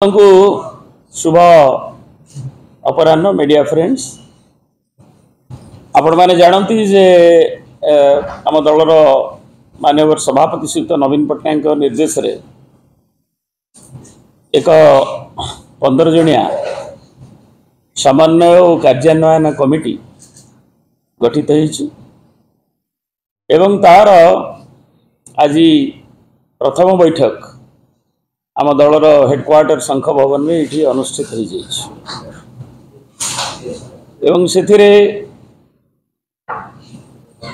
को शुभ अपराह्न media friends आपण मैंने जानती जे आम दलर मानव सभापति श्रीयुक्त नवीन पट्टनायक निर्देश रे एक 15 जणिया समन्वय और कार्यान्वयन कमिटी गठित होइछि एवं तार आज प्रथम बैठक आम दलर हेडक्वार्टर शंख भवन में ये अनुष्ठित हो से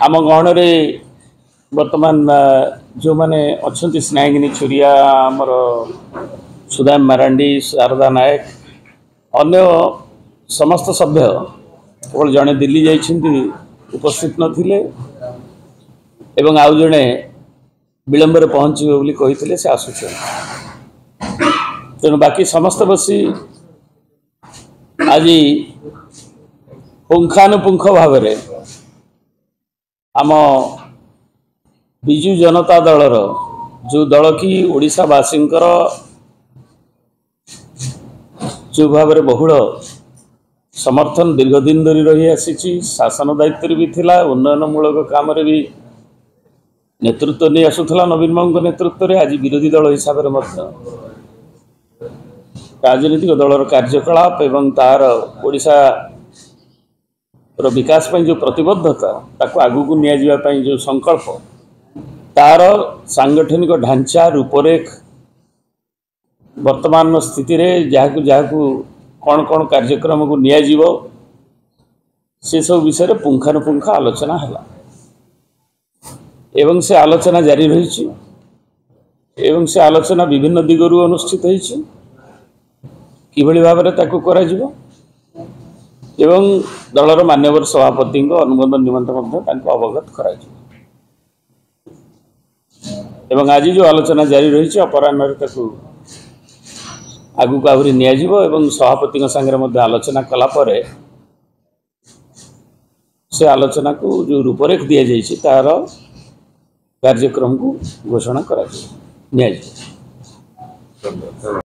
आम गहन बर्तमान जो मैंने अच्छा स्नेहिनी छुरिया आमर सुदाम मारांडी शारदा नायक अन्य समस्त सभ्य केवल जड़े दिल्ली जाइछन्ति उपस्थित नथिले एवं आउ जड़े विलंबर पहुँचे बोली कही से आसुचे तेणु बाकी समस्त बसी आज पुंखानुपुंख भाव आम बिजु जनता दलर जो दल की ओडिशावासी जो भाव बहुल समर्थन दीर्घदिन धरी रही आसी शासन दायित्व भी थिला उन्नयनमूलक काम भी नेतृत्व नहीं आसूला नवीन बाबू नेतृत्व में आज विरोधी दल हिसाब से राजनीतिक दलर कार्यकलाप एवं तार ओडिशा विकास पर जो प्रतिबद्धता ताको आगु को निया जिबा पई जो संकल्प तार सांगठनिक ढांचा रूपरेख वर्तमान स्थिति रे जाहाकु कौन कौन कार्यक्रम को निया जिवो से सब विषय रे पुंखानुपुंख आलोचना हला एवं से आलोचना जारी रही एवं से आलोचना विभिन्न दिगरु अनुष्ठित होइछि किभली भाव में ताकू करा जिवो एवं दलर मान्यवर सभापति अनुमोदन निमंत्रण अवगत करा एवं आज जो आलोचना जारी रही अपराह्न आगु को आहरी निया जिवो एवं सभापति संगे आलोचना कला परे से आलोचना को जो रूपरेख दि जाइए तार कार्यक्रम को घोषणा करा निया